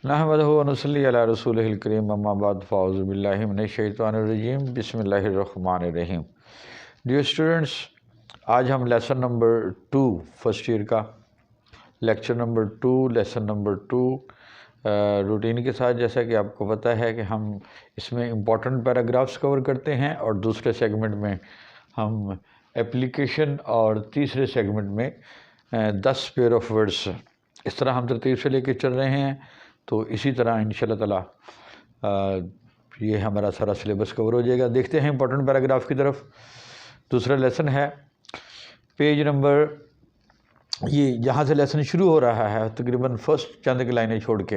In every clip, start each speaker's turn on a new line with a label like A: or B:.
A: नहमदुहु व नसल्ली अला रसूलिहिल करीम अम्मा बाद फ़ाउज़ु बिल्लाहि मिनश शैतानिर रजीम बिस्मिल्लाहिर रहमानिर रहीम। डियर स्टूडेंट्स, आज हम लेसन नंबर 2 फर्स्ट ईयर का lecture number 2 lesson number 2 routine के साथ, जैसा कि आपको पता है कि हम इसमें इम्पॉर्टेंट पैराग्राफ्स कवर करते हैं और दूसरे सेगमेंट में हम एप्लीकेशन और तीसरे सेगमेंट में 10 पेयर ऑफ वर्ड्स, इस तरह हम तरतीब से लेके चल रहे हैं। तो इसी तरह इंशाल्लाह ताला ये हमारा सारा सिलेबस कवर हो जाएगा। देखते हैं इंपॉर्टेंट पैराग्राफ की तरफ। दूसरा लेसन है पेज नंबर, ये जहाँ से लेसन शुरू हो रहा है तकरीबन फर्स्ट चंद की लाइनें छोड़ के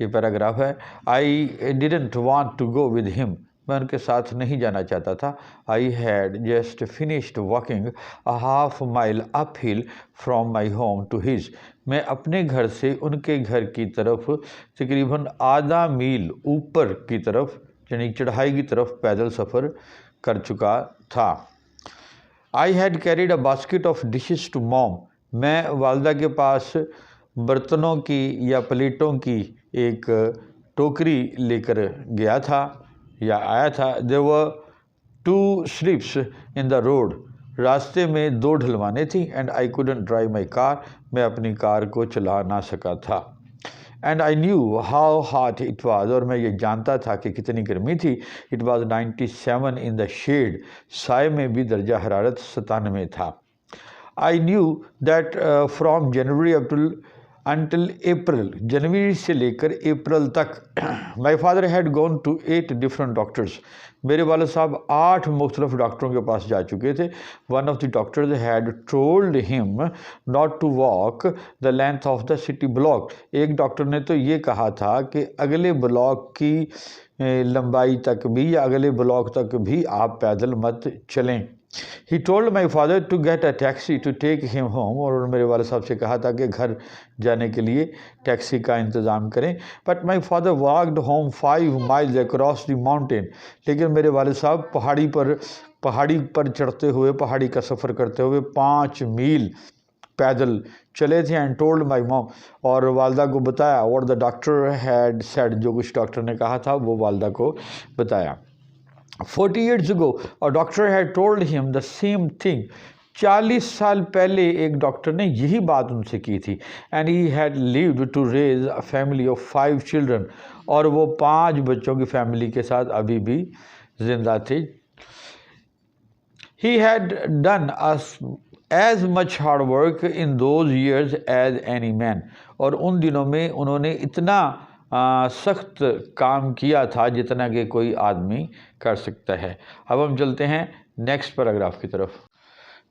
A: ये पैराग्राफ है। I didn't want to go with him, मैं उनके साथ नहीं जाना चाहता था। I had just finished walking a half mile up hill from my home to his, मैं अपने घर से उनके घर की तरफ तकरीबन आधा मील ऊपर की तरफ यानी चढ़ाई की तरफ पैदल सफ़र कर चुका था। I had carried a basket of dishes to mom, मैं वालदा के पास बर्तनों की या प्लेटों की एक टोकरी लेकर गया था या आया था। There were 2 slips in the road, रास्ते में 2 ढलवाने थी। And I couldn't drive my car, मैं अपनी कार को चला ना सका था। And I knew how hot it was, और मैं ये जानता था कि कितनी गर्मी थी। It was 97 in the shade, साए में भी दर्जा हरारत 97 था। I knew that from January up to until April, जनवरी से लेकर अप्रैल तक my father had gone to 8 different doctors, मेरे वाले साहब 8 मुख्तलिफ डॉक्टरों के पास जा चुके थे। One of the doctors had told him not to walk the length of the city block, एक डॉक्टर ने तो ये कहा था कि अगले ब्लॉक की लंबाई तक भी या अगले ब्लॉक तक भी आप पैदल मत चलें। He told my father to get a taxi to take him home, और मेरे वाले साहब से कहा था कि घर जाने के लिए टैक्सी का इंतज़ाम करें। But my father walked home 5 miles across the mountain, लेकिन मेरे वाले साहब पहाड़ी पर चढ़ते हुए, पहाड़ी का सफ़र करते हुए 5 मील पैदल चले थे। एंड टोल्ड माई मॉम, और वालदा को बताया। What the doctor had said, जो कुछ डॉक्टर ने कहा था वो वालदा को बताया। 40 years ago a doctor had told him the same thing, 40 साल पहले एक डॉक्टर ने यही बात उनसे की थी। And he had lived to raise a family of 5 children, और वो 5 बच्चों की फैमिली के साथ अभी भी जिंदा थे। He had done as much hard work in those years as any man, और उन दिनों में उन्होंने इतना सख्त काम किया था जितना कि कोई आदमी कर सकता है। अब हम चलते हैं नेक्स्ट पैराग्राफ की तरफ।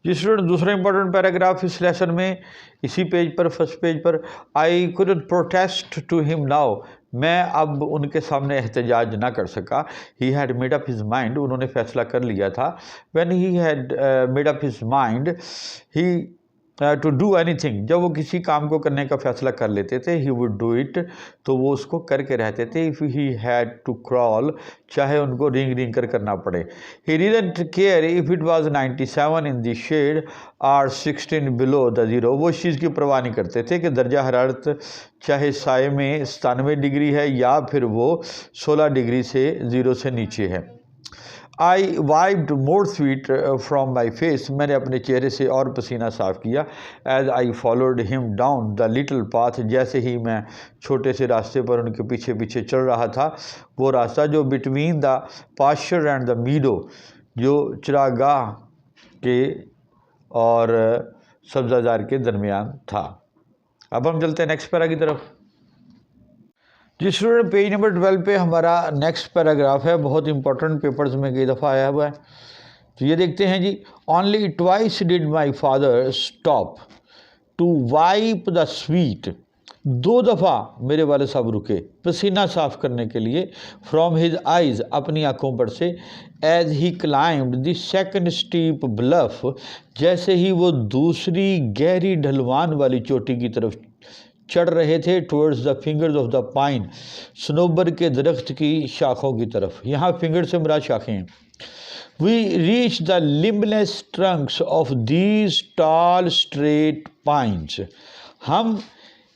A: जी स्टूडेंट, दूसरा इंपॉर्टेंट पैराग्राफ इस लेसन में इसी पेज पर, फर्स्ट पेज पर। I couldn't protest to him now, मैं अब उनके सामने एहतजाज ना कर सका। He had made up his mind, उन्होंने फैसला कर लिया था। When he had made up his mind he to do anything, जब वो किसी काम को करने का फैसला कर लेते थे, ही वुड डू इट, तो वो उसको करके रहते थे। If he had to crawl, चाहे उनको रिंग कर करना पड़े। He didn't care if it was 97 in the shade और 16 बिलो द जीरो, वो इस चीज़ की परवाह नहीं करते थे कि दर्जा हरारत चाहे साए में 97 डिग्री है या फिर वो 16 डिग्री से ज़ीरो से नीचे है। I wiped more sweat from my face, मैंने अपने चेहरे से और पसीना साफ किया। As I followed him down the little path, जैसे ही मैं छोटे से रास्ते पर उनके पीछे पीछे चल रहा था, वो रास्ता जो between the pasture and the meadow, जो चरागाह के और सब्जाजार के दरमियान था। अब हम चलते हैं नेक्स्ट पैरा की तरफ। जी स्टूडेंट, पेज नंबर 12 पे हमारा नेक्स्ट पैराग्राफ है, बहुत इंपॉर्टेंट, पेपर्स में कई दफ़ा आया हुआ है। तो ये देखते हैं जी। Only twice did my father stop to wipe the sweat, 2 दफ़ा मेरे वाले साहब रुके पसीना साफ करने के लिए। फ्रॉम हिज आइज़, अपनी आंखों पर से। As he climbed the second steep bluff, जैसे ही वो दूसरी गहरी ढलवान वाली चोटी की तरफ चढ़ रहे थे। Towards the fingers of the pine, Sanobar के दरख्त की शाखों की तरफ, यहाँ फिंगर से मुराद शाखें हैं। We reach the limbless trunks of these tall straight pines, हम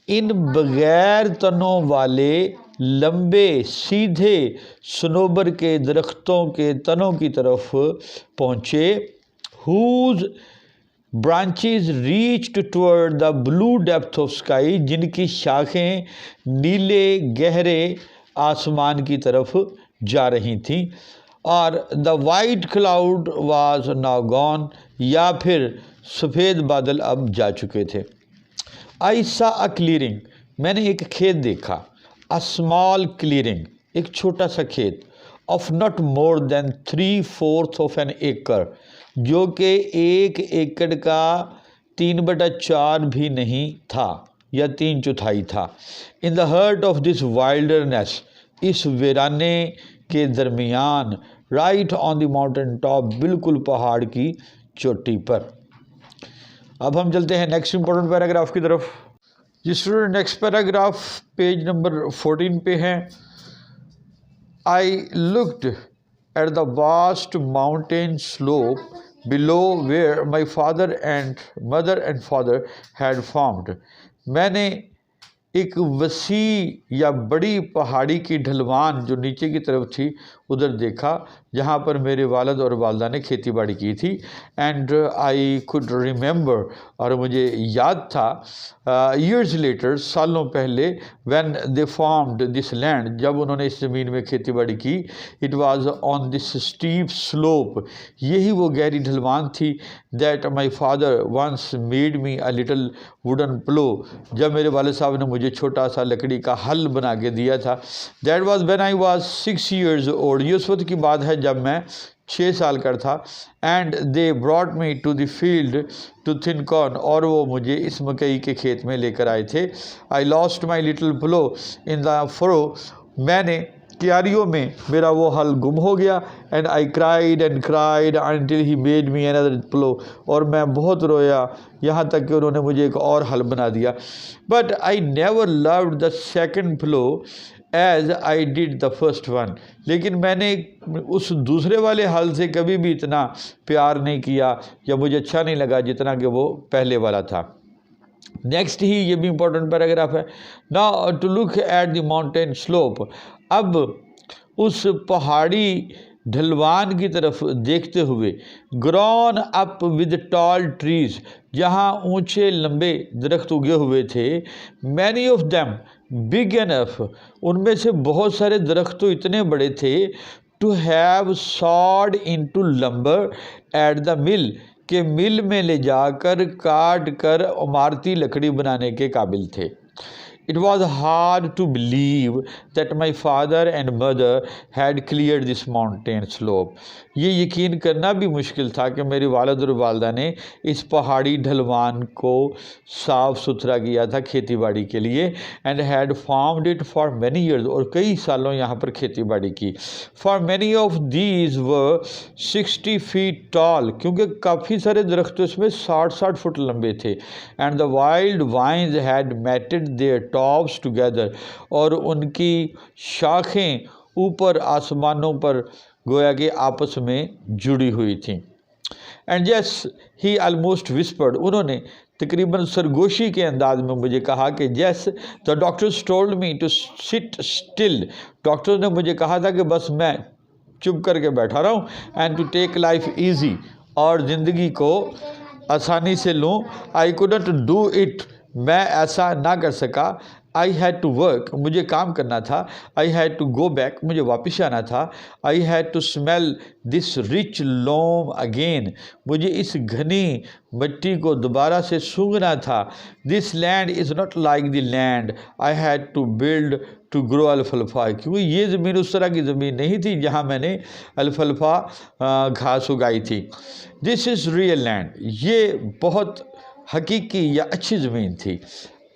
A: इन बगैर तनों वाले लंबे सीधे सनोबर के दरख्तों के तनों की तरफ पहुँचे। Whose branches reached toward the blue depth of sky, जिनकी शाखें नीले गहरे आसमान की तरफ जा रही थीं। और the white cloud was now gone, या फिर सफ़ेद बादल अब जा चुके थे। आई सा अ क्लीयरिंग, मैंने एक खेत देखा। अ स्मॉल क्लीयरिंग, एक छोटा सा खेत। Of not more than 3/4 of an acre, जो कि 1 एकड़ का 3/4 भी नहीं था या 3/4 था। In the heart of this wilderness, इस वीराने के दरमियान। Right on the mountain top, बिल्कुल पहाड़ की चोटी पर। अब हम चलते हैं नेक्स्ट इंपॉर्टेंट पैराग्राफ की तरफ। जी student, next paragraph page number 14 पे है। I looked at the vast mountain slope below where my father and mother and father had farmed. मैंने एक वसी या बड़ी पहाड़ी की ढलवान जो नीचे की तरफ थी उधर देखा, जहाँ पर मेरे वालिद और वालदा ने खेती बाड़ी की थी। एंड आई कुड रिमेंबर, और मुझे याद था, ईयर्स लेटर, सालों पहले, when they farmed this land, जब उन्होंने इस ज़मीन में खेती बाड़ी की। It was on this steep slope, यही वो गहरी ढलवान थी। That my father once made me a little wooden plough, जब मेरे वालिद साहब ने मुझे छोटा सा लकड़ी का हल बना के दिया था। That was when I was 6 years old, ये उस वक्त की बात है जब मैं 6 साल का था। And they brought me to the field to thin corn, और वो मुझे इस मकई के खेत में लेकर आए थे। I lost my little plough in the furrow, मैंने क्यारियों में मेरा वो हल गुम हो गया। And I cried and cried until he made me another plough, और मैं बहुत रोया यहाँ तक कि उन्होंने मुझे एक और हल बना दिया। But I never loved the second plough as I did the first one, लेकिन मैंने उस दूसरे वाले हल से कभी भी इतना प्यार नहीं किया या मुझे अच्छा नहीं लगा जितना कि वो पहले वाला था। नेक्स्ट ही ये भी इंपॉर्टेंट पैराग्राफ है। Now to look at the mountain slope, अब उस पहाड़ी ढलवान की तरफ देखते हुए। Grown up with tall trees, जहाँ ऊंचे लंबे दरख्त उगे हुए थे। Many of them big enough, उनमें से बहुत सारे दरख्त तो इतने बड़े थे। To have sawed into lumber at the mill, के मिल में ले जाकर काट कर इमारती लकड़ी बनाने के काबिल थे। It was hard to believe that my father and mother had cleared this mountain slope. ये यकीन करना भी मुश्किल था कि मेरे वालिद और वालदा ने इस पहाड़ी ढलवान को साफ़ सुथरा किया था खेती बाड़ी के लिए। And had farmed it for many years, और कई सालों यहाँ पर खेती बाड़ी की। For many of these were 60 feet tall, क्योंकि काफ़ी सारे दरख्त इसमें 60-60 फुट लंबे थे। And the wild vines had matted their tops together, और उनकी शाखें ऊपर आसमानों पर गोया कि आपस में जुड़ी हुई थी। And yes he almost whispered, उन्होंने तकरीबन सरगोशी के अंदाज में मुझे कहा कि yes the doctors told me to sit still, doctor ने मुझे कहा था कि बस मैं चुप करके बैठा रहूं। And to take life easy, और ज़िंदगी को आसानी से लूँ। आई कुडंट डू इट, मैं ऐसा ना कर सका। आई हैड टू वर्क, मुझे काम करना था। I had to go back, मुझे वापस आना था। I had to smell this rich loam again, मुझे इस घनी मिट्टी को दोबारा से सूंघना था। This land is not like the land I had to build to grow अल्फल्फा, क्योंकि ये ज़मीन उस तरह की ज़मीन नहीं थी जहाँ मैंने अल्फल्फा घास उगाई थी। दिस इज़ रियल लैंड, ये बहुत हकीकी या अच्छी ज़मीन थी।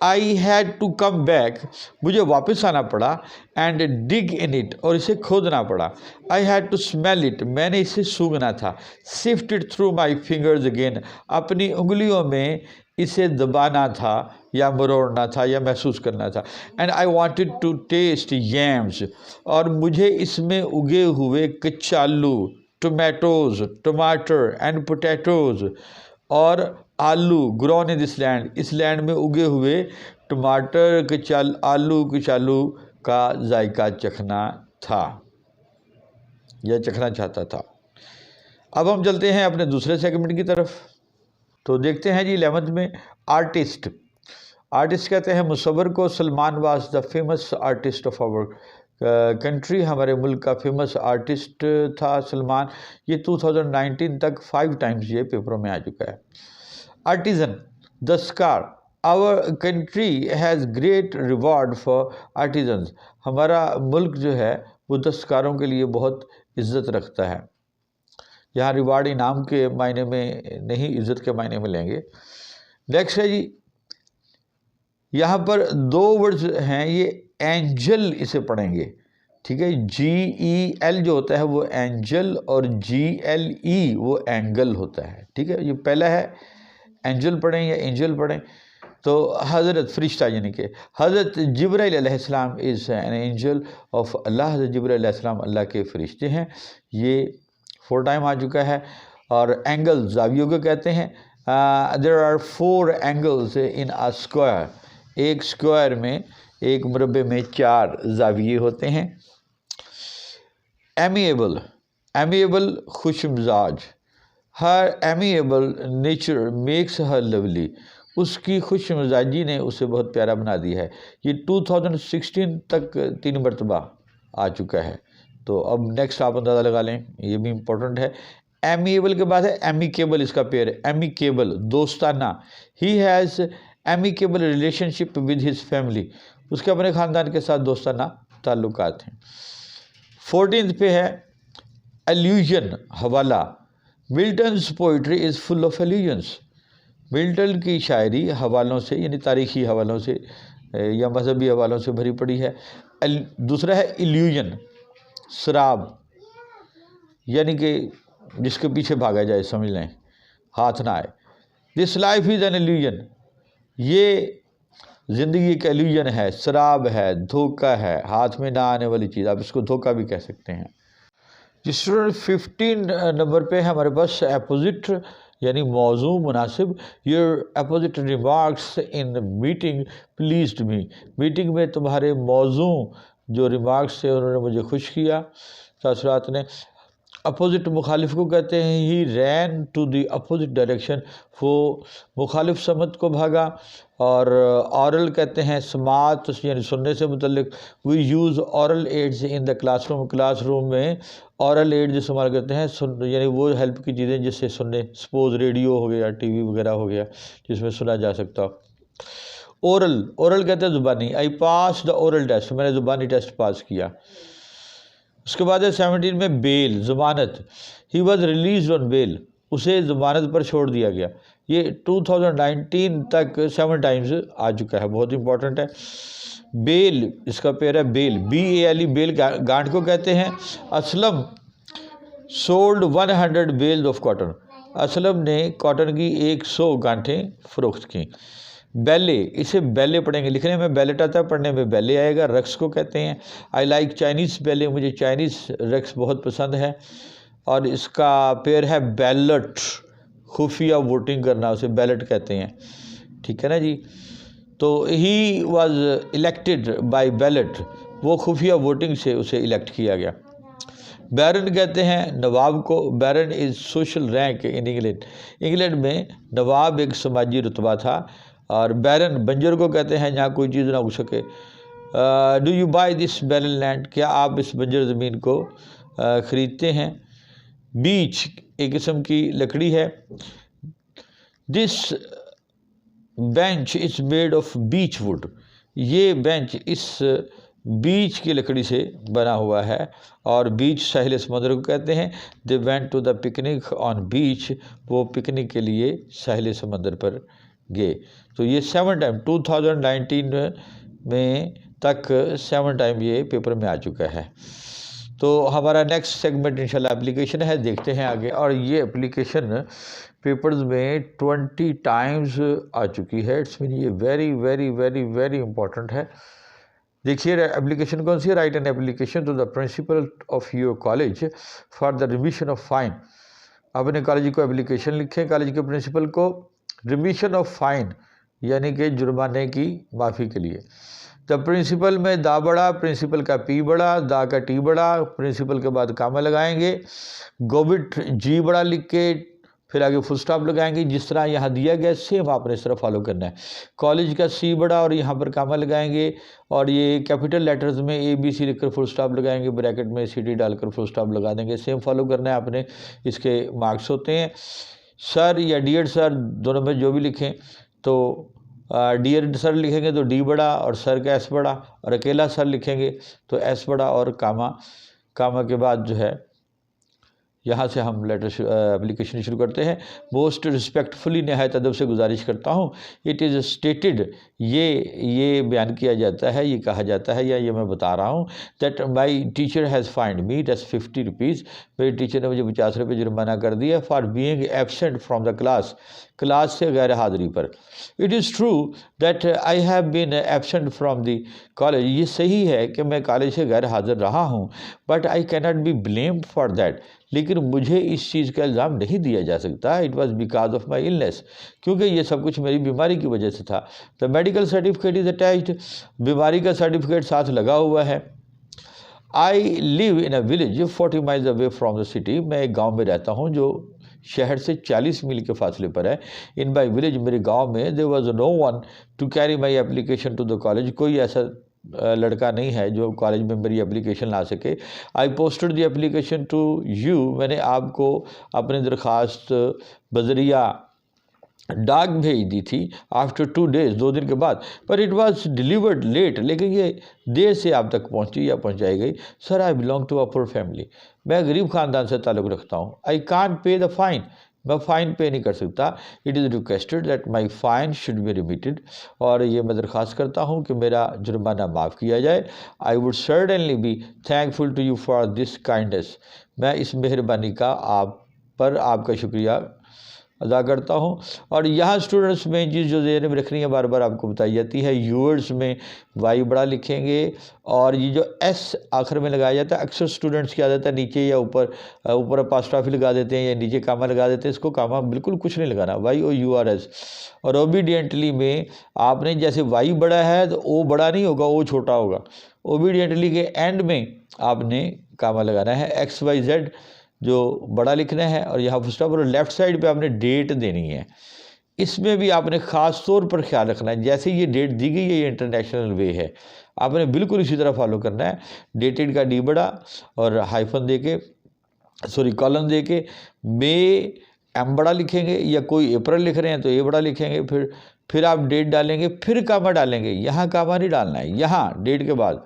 A: I had to come back, मुझे वापस आना पड़ा। एंड डिग इन इट, और इसे खोदना पड़ा। I had to smell it, मैंने इसे सूंघना था। Sift it through my fingers again, अपनी उंगलियों में इसे दबाना था या मरोड़ना था या महसूस करना था। And I wanted to taste yams, और मुझे इसमें उगे हुए कच्चालू, टोमेटोज़, टमाटर एंड पोटैटोज़, और आलू ग्रोन इन दिस लैंड, इस लैंड में उगे हुए टमाटर कचाल आलू कचालू का जायका चखना था या चखना चाहता था। अब हम चलते हैं अपने दूसरे सेगमेंट की तरफ। तो देखते हैं जी 11th में आर्टिस्ट। आर्टिस्ट कहते हैं मुसव्वर को। Salman was the famous artist of our country, हमारे मुल्क का फेमस आर्टिस्ट था सलमान। ये 2019 तक 5 टाइम्स ये पेपरों में आ चुका है। आर्टिजन, दस्तकार, our country has great reward for artisans, हमारा मुल्क जो है वो दस्तकारों के लिए बहुत इज़्ज़त रखता है। यहाँ रिवार्ड इनाम के मायने में नहीं, इज़्ज़त के मायने में लेंगे। नेक्स्ट है जी, यहाँ पर 2 वर्ड्स हैं, ये एंजल इसे पढ़ेंगे, ठीक है। GEL जो होता है वो एंजल और GLE वो एंगल होता है, ठीक है। ये पहला है, एंजल पढ़ें या एंजल पढ़ें। तो हज़रत फरिश्ता यानी कि हज़रत जिब्राइल अलैहिस्सलाम इज़ एन एंजल ऑफ अल्लाह। हज़रत जिब्राइल अलैहिस्सलाम अल्लाह के फरिश्ते हैं। ये 4 टाइम आ चुका है। और एंगल जावियों को कहते हैं। There are 4 angles in a square, एक स्क्वायर में, एक मुरब्बे में 4 जाविये होते हैं। एमिएबल, एमिएबल खुश मिजाज, her amiable nature makes her lovely, उसकी खुश मिजाजी ने उसे बहुत प्यारा बना दिया है। ये 2016 तक 3 मरतबा आ चुका है। तो अब नेक्स्ट आप अंदाज़ा लगा लें, ये भी इम्पोर्टेंट है। एमिएबल के बाद है एमिकेबल, इसका पेयर है एमिकेबल, दोस्ताना। He has amicable relationship with his family, उसके अपने ख़ानदान के साथ दोस्ताना ताल्लुकात हैं। 14th पे है एल्यूजन, हवाला। Milton's poetry is full of illusions, Milton की शायरी हवालों से यानी तारीख़ी हवालों से या मजहबी हवालों से भरी पड़ी है। दूसरा है इल्यूजन, शराब, यानी कि जिसके पीछे भागा जाए, समझ लें, हाथ ना आए। This life is an illusion, ये ज़िंदगी एक इल्यूजन है, शराब है, धोखा है, हाथ में ना आने वाली चीज़, आप इसको धोखा भी कह सकते हैं। जिस स्टूडेंट 15 नंबर पे हमारे पास अपोजिट यानी मौजू मुनासिब। Your opposite remarks in meeting pleased me, meeting में तुम्हारे मौजू जो रिमार्क्स थे उन्होंने मुझे खुश किया। साथ ने अपोजिट मुखालिफ को कहते हैं he ran to the opposite direction, वो मुखालिफ समत को भागा। और औरल कहते हैं समात यानी सुनने से मुतल्लिक। We use aural aids in the classroom, classroom में औरल एड्स इस्तेमाल करते हैं यानी वो हेल्प की चीज़ें जिससे सुनने, सपोज रेडियो हो गया, TV वगैरह हो गया जिसमें सुना जा सकता हो। ओरल, ओरल कहते हैं ज़ुबानी। आई पास द ओरल टेस्ट, मैंने ज़ुबानी टेस्ट पास किया। उसके बाद है 17 में बेल, ज़मानत। He was release on bail, उसे ज़मानत पर छोड़ दिया गया। ये 2019 तक 7 टाइम्स आ चुका है, बहुत इंपॉर्टेंट है। बेल, इसका पेयर है बेल, BALE, बेल गांठ को कहते हैं। Aslam sold 100 bales of cotton, Aslam ने कॉटन की 100 गांठें फ़रोख्त की। बैले, इसे बैले पढ़ेंगे, लिखने में बैलेट आता है, पढ़ने में बैले आएगा। रक्स को कहते हैं। आई लाइक चाइनीज़ बैले, मुझे चाइनीज़ रक्स बहुत पसंद है। और इसका पेयर है बैलेट, खुफिया वोटिंग करना, उसे बैलेट कहते हैं, ठीक है ना जी। तो he was elected by ballot, वो खुफिया वोटिंग से उसे इलेक्ट किया गया। बैरन कहते हैं नवाब को। Baron is social rank in England, England में नवाब एक समाजी रुतबा था। और बैरन बंजर को कहते हैं जहाँ कोई चीज़ ना उग सके। Do you buy this barren land, क्या आप इस बंजर ज़मीन को ख़रीदते हैं। बीच एक किस्म की लकड़ी है। This bench is made of beach would, ये बेंच इस बीच की लकड़ी से बना हुआ है। और बीच साहिल समुद्र को कहते हैं। They went to the picnic on beach, वो पिकनिक के लिए साहिल समुद्र पर गए। तो ये 7 टाइम 2019 में तक 7 टाइम ये पेपर में आ चुका है। तो हमारा नेक्स्ट सेगमेंट इंशाल्लाह एप्लीकेशन है, देखते हैं आगे। और ये एप्लीकेशन पेपर्स में 20 टाइम्स आ चुकी है। इट्स मीन ये very very very very important है। देखिए एप्लीकेशन कौन सी है। Write an application to the principal of your college for the remission of fine, अपने कॉलेज को एप्लीकेशन लिखें, कॉलेज के प्रिंसिपल को रिमिशन ऑफ फाइन यानी कि जुर्माने की माफ़ी के लिए। द प्रिंसिपल में दा बड़ा, प्रिंसिपल का पी बड़ा, दा का टी बड़ा, प्रिंसिपल के बाद कामा लगाएंगे, गोबिट जी बड़ा लिख के फिर आगे फुल स्टॉप लगाएंगे। जिस तरह यहाँ दिया गया सेम आपने इस तरह फॉलो करना है। कॉलेज का सी बड़ा और यहाँ पर कामा लगाएंगे और ये कैपिटल लेटर्स में ABC लिखकर फुल स्टॉप लगाएंगे, ब्रैकेट में CD डालकर फुल स्टॉप लगा देंगे। सेम फॉलो करना है आपने, इसके मार्क्स होते हैं। सर या डियर सर दोनों में जो भी लिखें, तो डियर सर लिखेंगे तो डी बड़ा और सर का एस बड़ा, और अकेला सर लिखेंगे तो एस बड़ा और कामा के बाद जो है यहाँ से हम लेटर एप्लीकेशन शुरू करते हैं। मोस्ट रिस्पेक्टफुली, नहायत अदब से गुजारिश करता हूँ। इट इज़ स्टेटेड, ये बयान किया जाता है, ये कहा जाता है या ये मैं बता रहा हूँ, that my teacher has fined me that's 50 rupees, मेरे टीचर ने मुझे 50 रुपये जुर्माना कर दिया for being absent from the class से गैर हाज़िरी पर। It is true that I have been absent from the college, ये सही है कि मैं कॉलेज से गैर हाज़िर रहा हूँ, but I cannot be blamed for that, लेकिन मुझे इस चीज़ का इल्ज़ाम नहीं दिया जा सकता। It was because of my illness, क्योंकि ये सब कुछ मेरी बीमारी की वजह से था। The medical certificate is attached, बीमारी का सर्टिफिकेट साथ लगा हुआ है। I live in a village 40 miles away from the city, मैं एक गाँव में रहता हूँ जो शहर से 40 मील के फासले पर है। इन माई विलेज, मेरे गाँव में, there was no one to carry my application to the college, कोई ऐसा लड़का नहीं है जो कॉलेज में मेरी एप्लीकेशन ला सके। I posted the application to you, मैंने आपको अपनी दरख्वास्त बजरिया डाक भेज दी थी। आफ्टर 2 days, 2 दिन के बाद, पर इट वॉज डिलीवर्ड लेट, लेकिन ये देर से आप तक पहुंची या पहुंचाई गई। Sir I belong to a poor family, मैं गरीब ख़ानदान से ताल्लुक़ रखता हूँ। I can't pay the fine, मैं फ़ाइन पे नहीं कर सकता। It is requested that my fine should be remitted, और ये मैं दरख्वास्त करता हूँ कि मेरा जुर्माना माफ़ किया जाए। I would certainly be thankful to you for this kindness, मैं इस मेहरबानी का आपका शुक्रिया अदा करता हूँ। और यहाँ स्टूडेंट्स में चीज़ जो ज़हन में रखनी है, बार बार आपको बताई जाती है, यूवर्ड्स में वाई बड़ा लिखेंगे, और ये जो एस आखिर में लगाया जाता है, अक्सर स्टूडेंट्स की आदत है नीचे या ऊपर अपोस्ट्रोफी लगा देते हैं या नीचे कामा लगा देते हैं। इसको कामा बिल्कुल कुछ नहीं लगाना, YOURS। और ओबीडियंटली में आपने जैसे वाई बड़ा है तो ओ बड़ा नहीं होगा, ओ छोटा होगा। ओबीडियंटली के एंड में आपने कामा लगाना है। XYZ जो बड़ा लिखना है, और यहाँ फुल स्टॉप, और लेफ़्ट साइड पे आपने डेट देनी है। इसमें भी आपने ख़ास तौर पर ख्याल रखना है, जैसे ये डेट दी गई है, ये इंटरनेशनल वे है, आपने बिल्कुल इसी तरह फॉलो करना है। डेटेड का डी बड़ा और हाइफन दे के, कॉलन दे के, मे एम बड़ा लिखेंगे, या कोई अप्रैल लिख रहे हैं तो ए बड़ा लिखेंगे। फिर आप डेट डालेंगे, फिर कामा डालेंगे। यहाँ कामा नहीं डालना है, यहाँ डेट के बाद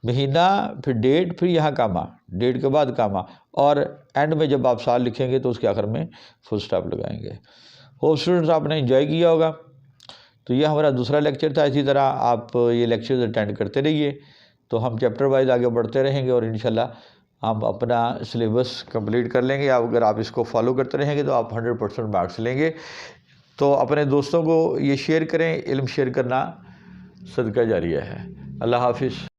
A: महीना, फिर डेट, फिर यहाँ कामा, डेट के बाद कामा, और एंड में जब आप साल लिखेंगे तो उसके आखिर में फुल स्टॉप लगाएंगे। होप स्टूडेंट्स आपने एंजॉय किया होगा। तो ये हमारा दूसरा लेक्चर था। इसी तरह आप ये लेक्चर्स अटेंड करते रहिए, तो हम चैप्टर वाइज आगे बढ़ते रहेंगे और इंशाल्लाह हम अपना सिलेबस कंप्लीट कर लेंगे। अगर आप इसको फॉलो करते रहेंगे तो आप 100% मार्क्स लेंगे। तो अपने दोस्तों को ये शेयर करें, इल्म शेयर करना सदका जारिया है। अल्लाह हाफिज़।